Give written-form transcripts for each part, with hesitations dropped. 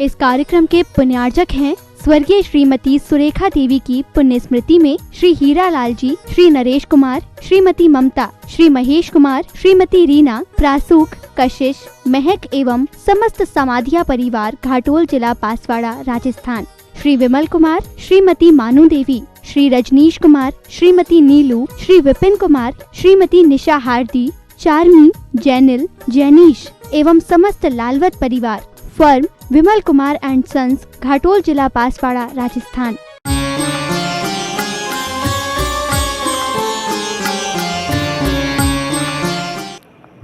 इस कार्यक्रम के पुण्यार्जक हैं स्वर्गीय श्रीमती सुरेखा देवी की पुण्य स्मृति में श्री हीरा लाल जी, श्री नरेश कुमार, श्रीमती ममता, श्री महेश कुमार, श्रीमती रीना, प्रासूख, कशिश, महक एवं समस्त समाधिया परिवार, घाटोल, जिला बांसवाड़ा, राजस्थान। श्री विमल कुमार, श्रीमती मानू देवी, श्री रजनीश कुमार, श्रीमती नीलू, श्री विपिन कुमार, श्रीमती निशा हार्दी, चार्मी, जैनिल, जैनीश एवं समस्त लालवत परिवार, firm Vimal Kumar and sons, Ghatol, जिला बांसवाड़ा, राजस्थान।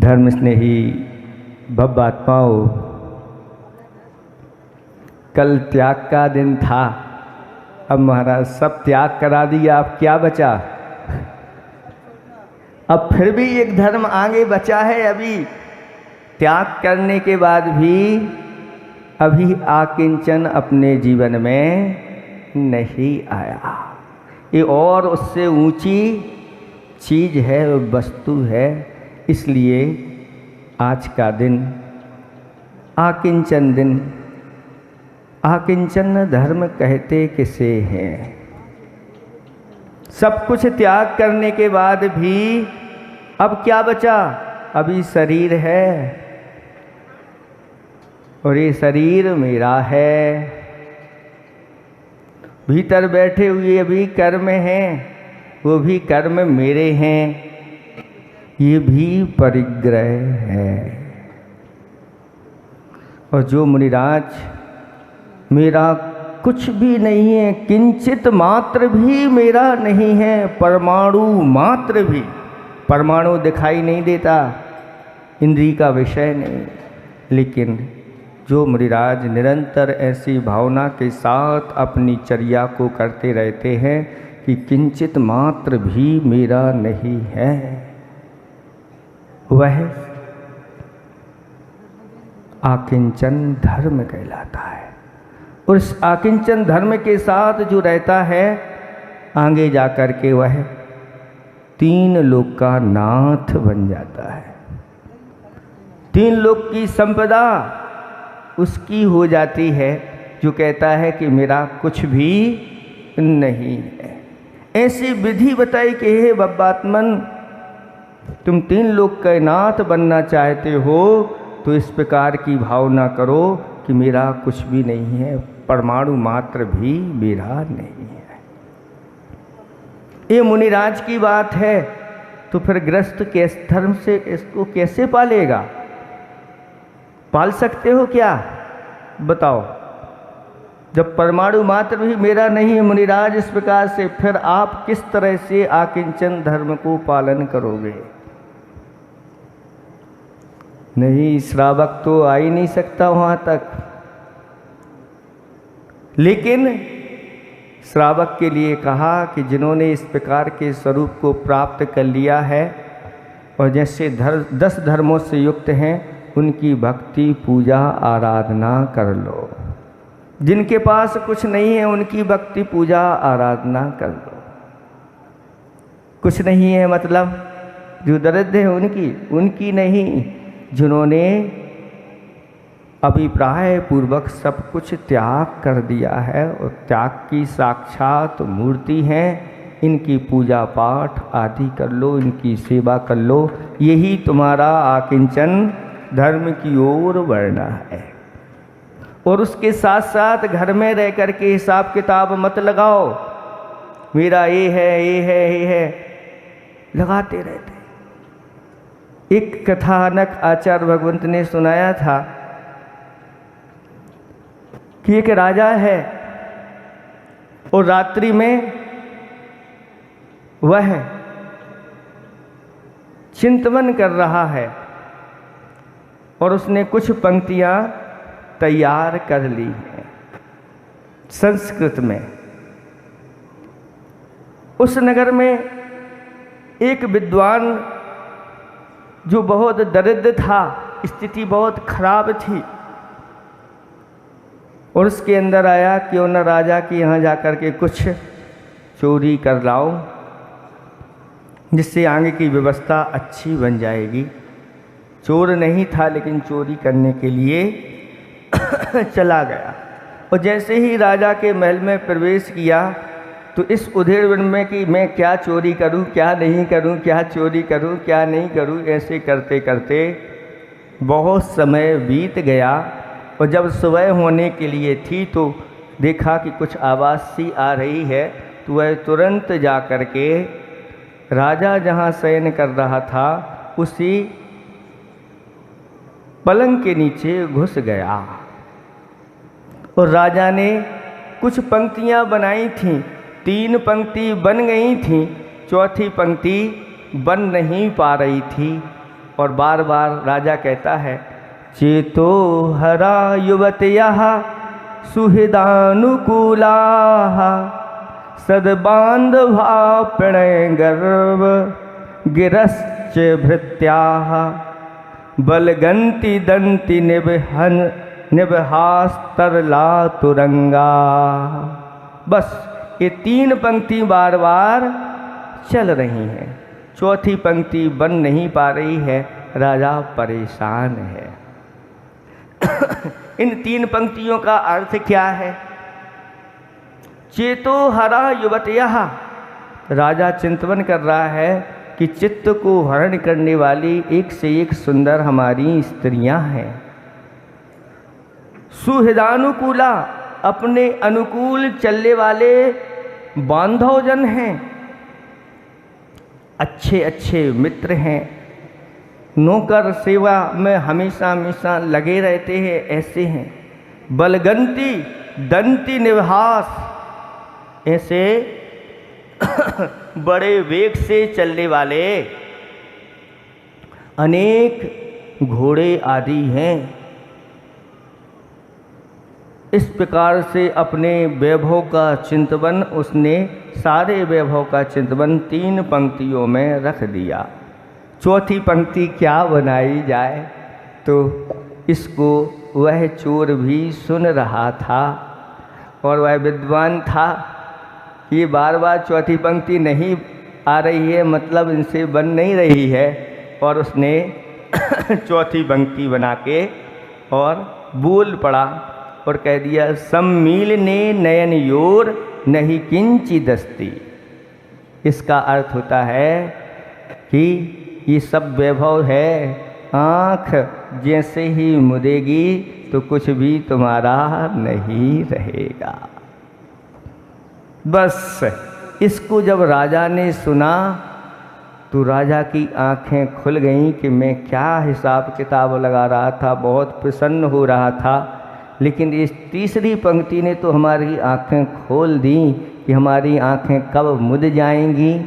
धर्म स्नेही भव्य आत्माओं, कल त्याग का दिन था। अब महाराज सब त्याग करा दिया, अब क्या बचा? अब फिर भी एक धर्म आगे बचा है। अभी त्याग करने के बाद भी अभी आकिंचन अपने जीवन में नहीं आया। ये और उससे ऊंची चीज है, वस्तु है। इसलिए आज का दिन आकिंचन दिन। आकिंचन धर्म कहते किसे हैं? सब कुछ त्याग करने के बाद भी अब क्या बचा? अभी शरीर है और ये शरीर मेरा है। भीतर बैठे हुए अभी कर्म हैं, वो भी कर्म मेरे हैं। ये भी परिग्रह है। और जो मुनिराज मेरा कुछ भी नहीं है, किंचित मात्र भी मेरा नहीं है, परमाणु मात्र भी। परमाणु दिखाई नहीं देता, इंद्रिय का विषय नहीं, लेकिन जो मुनिराज निरंतर ऐसी भावना के साथ अपनी चर्या को करते रहते हैं कि किंचित मात्र भी मेरा नहीं है, वह आकिंचन धर्म कहलाता है। और इस आकिंचन धर्म के साथ जो रहता है, आगे जाकर के वह तीन लोक का नाथ बन जाता है। तीन लोक की संपदा उसकी हो जाती है, जो कहता है कि मेरा कुछ भी नहीं है। ऐसी विधि बताई कि हे बब्बात्मन, तुम तीन लोक के नाथ बनना चाहते हो तो इस प्रकार की भावना करो कि मेरा कुछ भी नहीं है, परमाणु मात्र भी मेरा नहीं है। ये मुनिराज की बात है। तो फिर गृहस्थ के धर्म से इसको कैसे पालेगा? पाल सकते हो क्या? बताओ। जब परमाणु मात्र भी मेरा नहीं है मुनिराज इस प्रकार से, फिर आप किस तरह से आकिंचन धर्म को पालन करोगे? नहीं, श्रावक तो आ ही नहीं सकता वहां तक। लेकिन श्रावक के लिए कहा कि जिन्होंने इस प्रकार के स्वरूप को प्राप्त कर लिया है और जैसे 10 धर्मों से युक्त हैं, उनकी भक्ति पूजा आराधना कर लो। जिनके पास कुछ नहीं है, उनकी भक्ति पूजा आराधना कर लो। कुछ नहीं है मतलब जो दरिद्र है उनकी नहीं, जिन्होंने अभिप्राय पूर्वक सब कुछ त्याग कर दिया है और त्याग की साक्षात मूर्ति हैं, इनकी पूजा पाठ आदि कर लो, इनकी सेवा कर लो। यही तुम्हारा आकिंचन धर्म की ओर बढ़ना है। और उसके साथ साथ घर में रह कर के हिसाब किताब मत लगाओ, मेरा ये है, लगाते रहते। एक कथानक आचार्य भगवंत ने सुनाया था कि एक राजा है और रात्रि में वह चिंतन कर रहा है और उसने कुछ पंक्तियां तैयार कर ली हैं संस्कृत में। उस नगर में एक विद्वान जो बहुत दरिद्र था, स्थिति बहुत खराब थी, और उसके अंदर आया क्यों न राजा के यहाँ जाकर के कुछ चोरी कर लाओ, जिससे आगे की व्यवस्था अच्छी बन जाएगी। चोर नहीं था, लेकिन चोरी करने के लिए चला गया। और जैसे ही राजा के महल में प्रवेश किया तो इस उधेड़बुन में कि मैं क्या चोरी करूं, क्या नहीं करूं, क्या चोरी करूं, क्या नहीं करूं, ऐसे करते करते बहुत समय बीत गया। और जब सुबह होने के लिए थी तो देखा कि कुछ आवाज़ सी आ रही है, तो वह तुरंत जा कर के राजा जहाँ शयन कर रहा था उसी पलंग के नीचे घुस गया। और राजा ने कुछ पंक्तियाँ बनाई थीं, 3 पंक्ति बन गई थीं, चौथी पंक्ति बन नहीं पा रही थी। और बार बार राजा कहता है, चेतो हरा युवतयः सुहृदानुकूला सद्बान्धवा प्रणय गर्व गिरश्च भृत्याः बलगंति दंति निबहास्तरला तुरंगा। बस ये 3 पंक्ति बार बार चल रही हैं, चौथी पंक्ति बन नहीं पा रही है। राजा परेशान है। इन 3 पंक्तियों का अर्थ क्या है? चेतो हरा युवतयः, राजा चिंतन कर रहा है कि चित्त को हरण करने वाली एक से एक सुंदर हमारी स्त्रियां हैं। सुहृदानुकूला, अपने अनुकूल चलने वाले बांधवजन हैं, अच्छे अच्छे मित्र हैं, नौकर सेवा में हमेशा हमेशा लगे रहते हैं, ऐसे हैं। बलगंती दंती निवास, ऐसे बड़े वेग से चलने वाले अनेक घोड़े आदि हैं। इस प्रकार से अपने वैभव का चिंतन उसने, सारे वैभव का चिंतन 3 पंक्तियों में रख दिया। चौथी पंक्ति क्या बनाई जाए? तो इसको वह चोर भी सुन रहा था और वह विद्वान था। ये बार बार चौथी पंक्ति नहीं आ रही है, मतलब इनसे बन नहीं रही है, और उसने चौथी पंक्ति बना के और बोल पड़ा और कह दिया, सम्मीलने नयन योर नहीं किंची दस्ती। इसका अर्थ होता है कि ये सब वैभव है, आँख जैसे ही मुदेगी तो कुछ भी तुम्हारा नहीं रहेगा। बस इसको जब राजा ने सुना तो राजा की आंखें खुल गईं कि मैं क्या हिसाब किताब लगा रहा था, बहुत प्रसन्न हो रहा था, लेकिन इस तीसरी पंक्ति ने तो हमारी आंखें खोल दी कि हमारी आंखें कब मुद जाएंगी,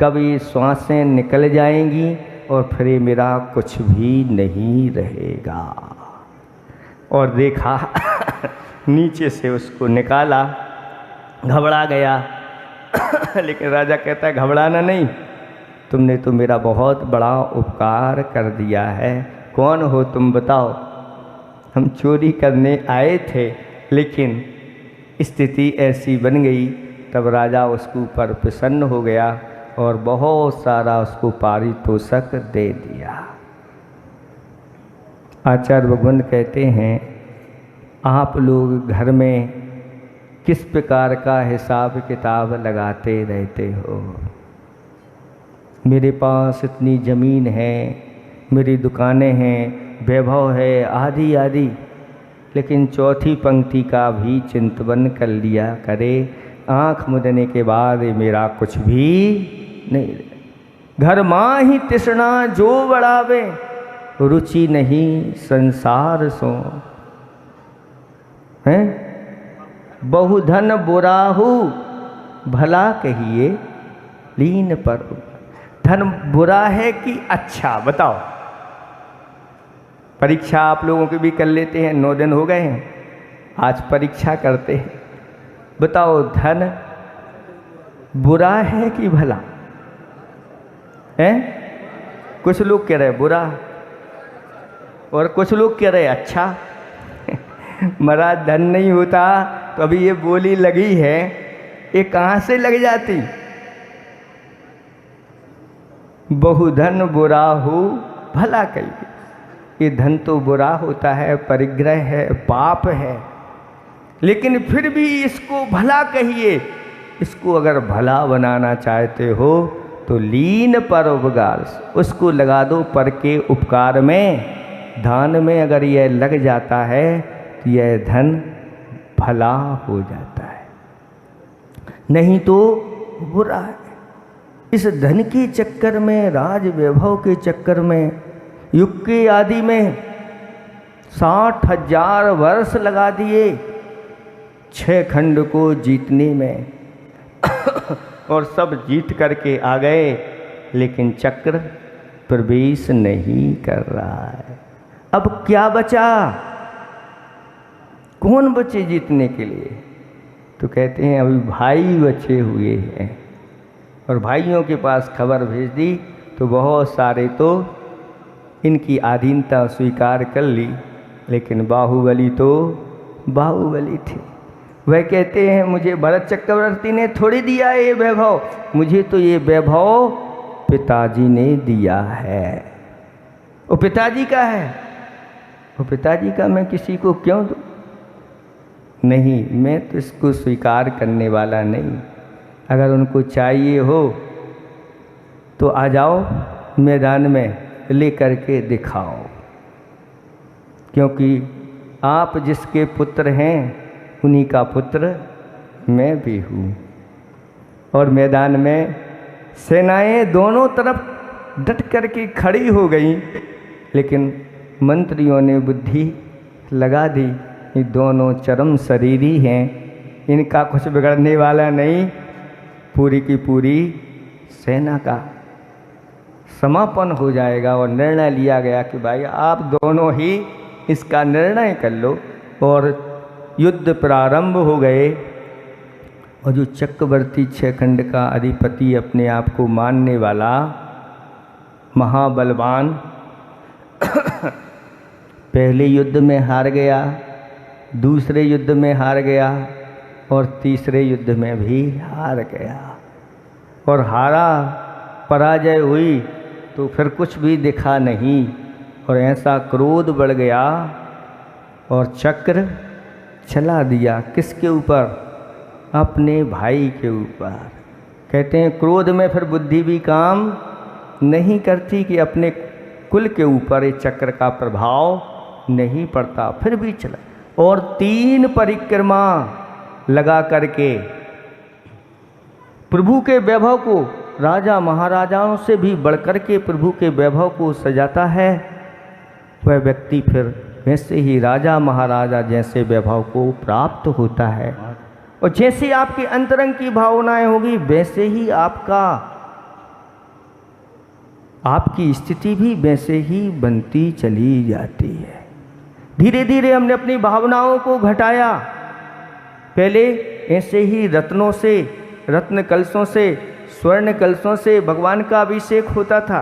कब ये श्वासें निकल जाएंगी और फिर मेरा कुछ भी नहीं रहेगा। और देखा नीचे से उसको निकाला, घबरा गया लेकिन राजा कहता है घबराना नहीं, तुमने तो मेरा बहुत बड़ा उपकार कर दिया है। कौन हो तुम बताओ? हम चोरी करने आए थे लेकिन स्थिति ऐसी बन गई। तब राजा उसके ऊपर प्रसन्न हो गया और बहुत सारा उसको पारितोषक दे दिया। आचार्य भगवान कहते हैं, आप लोग घर में किस प्रकार का हिसाब किताब लगाते रहते हो? मेरे पास इतनी ज़मीन है, मेरी दुकानें हैं, वैभव है, आदि आदि, लेकिन चौथी पंक्ति का भी चिंतन कर लिया करे। आँख मुदने के बाद मेरा कुछ भी नहीं। घर माँ ही तृष्णा जो बढ़ावे, रुचि नहीं संसार सो। हैं? बहुधन बुराहु भला कहिए लीन पर। धन बुरा है कि अच्छा? बताओ। परीक्षा आप लोगों की भी कर लेते हैं, 9 दिन हो गए हैं, आज परीक्षा करते हैं। बताओ, धन बुरा है कि भला है? कुछ लोग कह रहे बुरा और कुछ लोग कह रहे अच्छा। महाराज धन नहीं होता तो अभी ये बोली लगी है, ये कहाँ से लग जाती? बहुधन बुरा हो भला कहिए। ये धन तो बुरा होता है, परिग्रह है, पाप है, लेकिन फिर भी इसको भला कहिए। इसको अगर भला बनाना चाहते हो तो लीन परोपकार, उसको लगा दो पर के उपकार में। दान में अगर यह लग जाता है तो यह धन भला हो जाता है, नहीं तो बुरा है। इस धन के चक्कर में, राज वैभव के चक्कर में, युग के आदि में 60,000 वर्ष लगा दिए 6 खंड को जीतने में और सब जीत करके आ गए, लेकिन चक्र प्रवेश नहीं कर रहा है। अब क्या बचा? कौन बचे जीतने के लिए? तो कहते हैं अभी भाई बचे हुए हैं, और भाइयों के पास खबर भेज दी तो बहुत सारे तो इनकी अधीनता स्वीकार कर ली, लेकिन बाहुबली तो बाहुबली थे। वह कहते हैं मुझे भरत चक्रवर्ती ने थोड़ी दिया ये वैभव, मुझे तो ये वैभव पिताजी ने दिया है। वो पिताजी का है, वो पिताजी का मैं किसी को क्यों दूँ? नहीं, मैं तो इसको स्वीकार करने वाला नहीं। अगर उनको चाहिए हो तो आ जाओ मैदान में, ले करके दिखाओ, क्योंकि आप जिसके पुत्र हैं उन्हीं का पुत्र मैं भी हूँ। और मैदान में सेनाएं दोनों तरफ डट करके खड़ी हो गई, लेकिन मंत्रियों ने बुद्धि लगा दी, ये दोनों चरम शरीरी हैं, इनका कुछ बिगड़ने वाला नहीं। पूरी की पूरी सेना का समापन हो जाएगा और निर्णय लिया गया कि भाई आप दोनों ही इसका निर्णय कर लो। और युद्ध प्रारंभ हो गए, और जो चक्रवर्ती 6 खंड का अधिपति, अपने आप को मानने वाला महाबलवान, पहले युद्ध में हार गया, दूसरे युद्ध में हार गया, और तीसरे युद्ध में भी हार गया। और हारा, पराजय हुई तो फिर कुछ भी दिखा नहीं, और ऐसा क्रोध बढ़ गया और चक्र चला दिया। किसके ऊपर? अपने भाई के ऊपर। कहते हैं क्रोध में फिर बुद्धि भी काम नहीं करती कि अपने कुल के ऊपर ये चक्र का प्रभाव नहीं पड़ता, फिर भी चला। और 3 परिक्रमा लगा करके प्रभु के वैभव को, राजा महाराजाओं से भी बढ़कर के प्रभु के वैभव को सजाता है, वह व्यक्ति फिर वैसे ही राजा महाराजा जैसे वैभव को प्राप्त होता है। और जैसे आपके अंतरंग की भावनाएं होगी, वैसे ही आपकी स्थिति भी वैसे ही बनती चली जाती है। धीरे धीरे हमने अपनी भावनाओं को घटाया। पहले ऐसे ही रत्नों से, रत्न कलशों से, स्वर्ण कलशों से भगवान का अभिषेक होता था,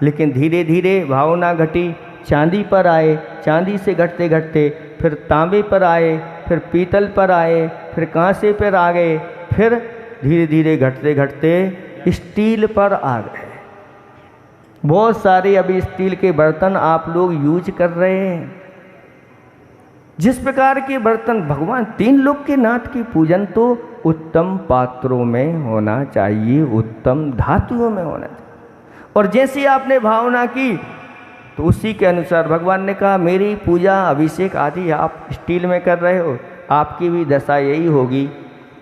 लेकिन धीरे धीरे भावना घटी, चांदी पर आए, चांदी से घटते घटते फिर तांबे पर आए, फिर पीतल पर आए, फिर कांसे पर आ गए, फिर धीरे धीरे घटते घटते स्टील पर आ गए। बहुत सारे अभी स्टील के बर्तन आप लोग यूज कर रहे हैं। जिस प्रकार के बर्तन भगवान 3 लोक के नाथ की पूजन तो उत्तम पात्रों में होना चाहिए, उत्तम धातुओं में होना चाहिए। और जैसी आपने भावना की तो उसी के अनुसार भगवान ने कहा मेरी पूजा अभिषेक आदि आप स्टील में कर रहे हो, आपकी भी दशा यही होगी।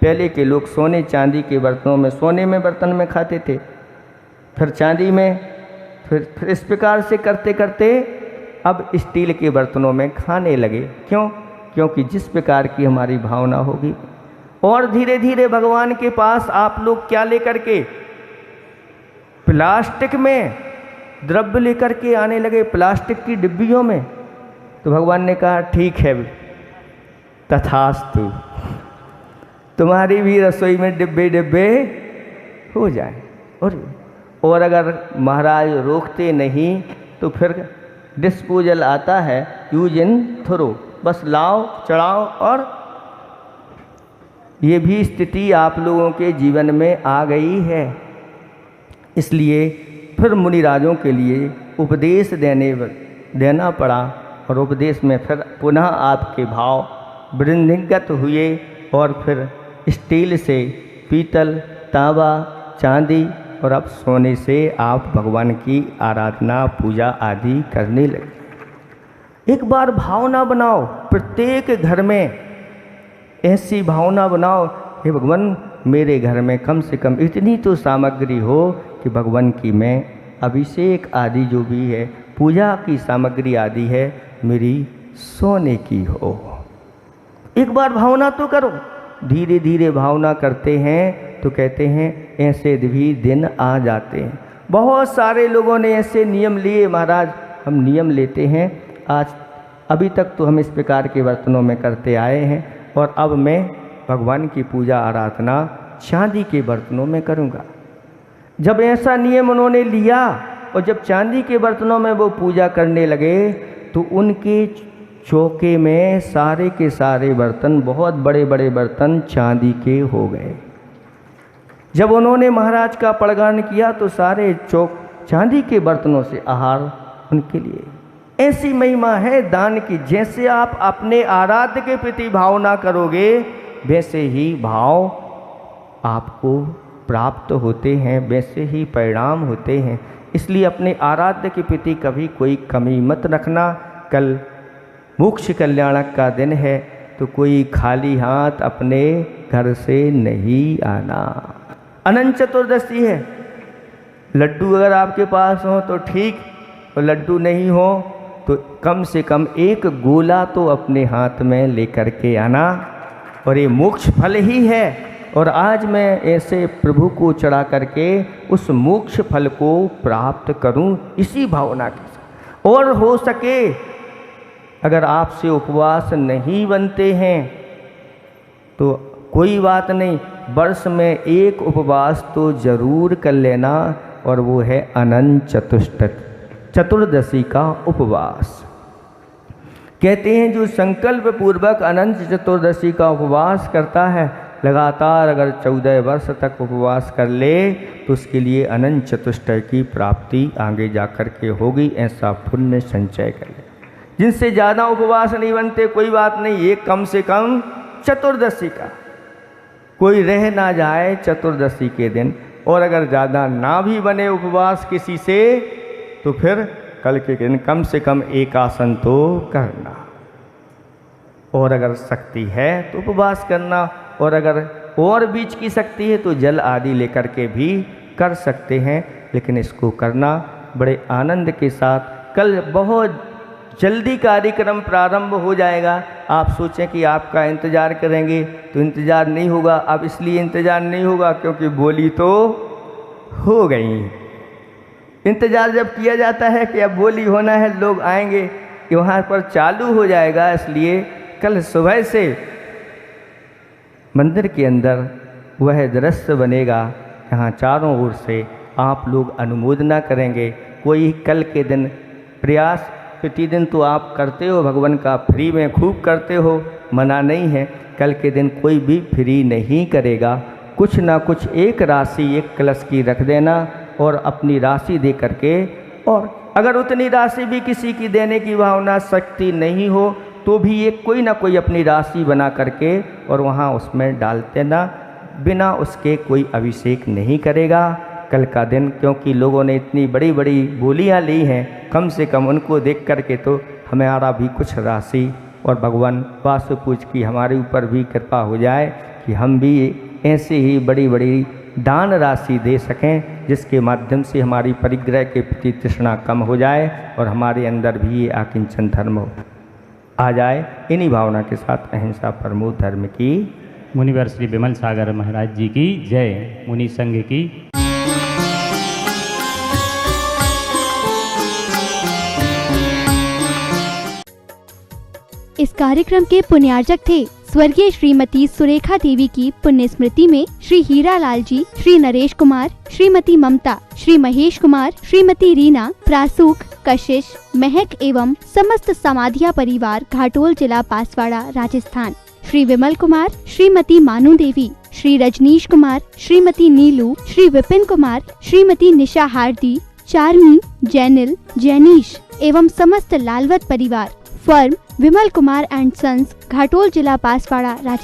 पहले के लोग सोने चांदी के बर्तनों में, सोने में बर्तन में खाते थे, फिर चांदी में, फिर इस प्रकार से करते करते अब स्टील के बर्तनों में खाने लगे। क्यों? क्योंकि जिस प्रकार की हमारी भावना होगी। और धीरे धीरे भगवान के पास आप लोग क्या लेकर के? प्लास्टिक में द्रव्य लेकर के आने लगे, प्लास्टिक की डिब्बियों में। तो भगवान ने कहा ठीक है तथास्तु, तुम्हारी भी रसोई में डिब्बे डिब्बे हो जाए। और अगर महाराज रोकते नहीं तो फिर डिस्पोजल आता है, यूज इन थ्रो, बस लाओ चढ़ाओ। और ये भी स्थिति आप लोगों के जीवन में आ गई है। इसलिए फिर मुनिराजों के लिए उपदेश देने देना पड़ा और उपदेश में फिर पुनः आपके भाव वृद्धिगत हुए और फिर स्टील से पीतल, तांबा, चांदी और अब सोने से आप भगवान की आराधना, पूजा आदि करने लगे। एक बार भावना बनाओ, प्रत्येक घर में ऐसी भावना बनाओ कि भगवान मेरे घर में कम से कम इतनी तो सामग्री हो कि भगवान की मैं अभिषेक आदि जो भी है, पूजा की सामग्री आदि है, मेरी सोने की हो। एक बार भावना तो करो। धीरे धीरे भावना करते हैं तो कहते हैं ऐसे भी दिन आ जाते हैं। बहुत सारे लोगों ने ऐसे नियम लिए, महाराज हम नियम लेते हैं, आज अभी तक तो हम इस प्रकार के बर्तनों में करते आए हैं और अब मैं भगवान की पूजा आराधना चांदी के बर्तनों में करूँगा। जब ऐसा नियम उन्होंने लिया और जब चांदी के बर्तनों में वो पूजा करने लगे तो उनके चौके में सारे के सारे बर्तन, बहुत बड़े बड़े बर्तन चांदी के हो गए। जब उन्होंने महाराज का पड़गान किया तो सारे चौक चांदी के बर्तनों से आहार उनके लिए। ऐसी महिमा है दान की। जैसे आप अपने आराध्य के प्रति भावना करोगे वैसे ही भाव आपको प्राप्त होते हैं, वैसे ही परिणाम होते हैं। इसलिए अपने आराध्य के प्रति कभी कोई कमी मत रखना। कल मोक्ष कल्याणक का दिन है तो कोई खाली हाथ अपने घर से नहीं आना। अनंत चतुर्दशी है, लड्डू अगर आपके पास हो तो ठीक, और लड्डू नहीं हो तो कम से कम एक गोला तो अपने हाथ में लेकर के आना। और ये मोक्ष फल ही है और आज मैं ऐसे प्रभु को चढ़ा करके उस मोक्ष फल को प्राप्त करूं, इसी भावना के साथ। और हो सके अगर आपसे उपवास नहीं बनते हैं तो कोई बात नहीं, वर्ष में एक उपवास तो जरूर कर लेना और वो है अनंत चतुर्दशी का उपवास। कहते हैं जो संकल्प पूर्वक अनंत चतुर्दशी का उपवास करता है, लगातार अगर 14 वर्ष तक उपवास कर ले तो उसके लिए अनंत चतुष्टय की प्राप्ति आगे जाकर के होगी। ऐसा पुण्य संचय कर ले। जिनसे ज़्यादा उपवास नहीं बनते कोई बात नहीं, ये कम से कम चतुर्दशी का कोई रह ना जाए चतुर्दशी के दिन। और अगर ज़्यादा ना भी बने उपवास किसी से तो फिर कल के दिन कम से कम एक आसन तो करना। और अगर शक्ति है तो उपवास करना, और अगर और बीच की शक्ति है तो जल आदि लेकर के भी कर सकते हैं, लेकिन इसको करना बड़े आनंद के साथ। कल बहुत जल्दी कार्यक्रम प्रारंभ हो जाएगा। आप सोचें कि आपका इंतज़ार करेंगे तो इंतज़ार नहीं होगा। अब इसलिए इंतज़ार नहीं होगा क्योंकि बोली तो हो गई। इंतज़ार जब किया जाता है कि अब बोली होना है, लोग आएंगे, कि वहाँ पर चालू हो जाएगा। इसलिए कल सुबह से मंदिर के अंदर वह दृश्य बनेगा, यहाँ चारों ओर से आप लोग अनुमोदना करेंगे। कोई कल के दिन प्रयास प्रतिदिन तो आप करते हो, भगवान का फ्री में खूब करते हो, मना नहीं है। कल के दिन कोई भी फ्री नहीं करेगा। कुछ ना कुछ एक राशि एक कलश की रख देना और अपनी राशि दे करके, और अगर उतनी राशि भी किसी की देने की भावना शक्ति नहीं हो तो भी एक कोई ना कोई अपनी राशि बना करके और वहाँ उसमें डाल देना। बिना उसके कोई अभिषेक नहीं करेगा कल का दिन, क्योंकि लोगों ने इतनी बड़ी बड़ी बोलियां ली हैं। कम से कम उनको देख करके तो हमारा भी कुछ राशि और भगवान वास्तु पूज की हमारे ऊपर भी कृपा हो जाए कि हम भी ऐसे ही बड़ी बड़ी दान राशि दे सकें, जिसके माध्यम से हमारी परिग्रह के प्रति तृष्णा कम हो जाए और हमारे अंदर भी ये आकिंचन धर्म आ जाए। इन्हीं भावना के साथ अहिंसा परमो धर्म की मुनिवर श्री विमल सागर महाराज जी की जय। मुनि संघ की। इस कार्यक्रम के पुण्यार्जक थे स्वर्गीय श्रीमती सुरेखा देवी की पुण्य स्मृति में श्री हीरा लाल जी, श्री नरेश कुमार, श्रीमती ममता, श्री महेश कुमार, श्रीमती रीना, प्रासूक, कशिश, महक एवं समस्त समाधिया परिवार, घाटोल जिला बांसवाड़ा राजस्थान, श्री विमल कुमार, श्रीमती मानू देवी, श्री रजनीश कुमार, श्रीमती नीलू, श्री विपिन कुमार, श्रीमती निशा हार्दी, चार्मी, जैनिल, जैनीश, एवं समस्त लालवत परिवार। Firm Vimal Kumar and sons, Ghatol, जिला बांसवाड़ा, राजस्थान।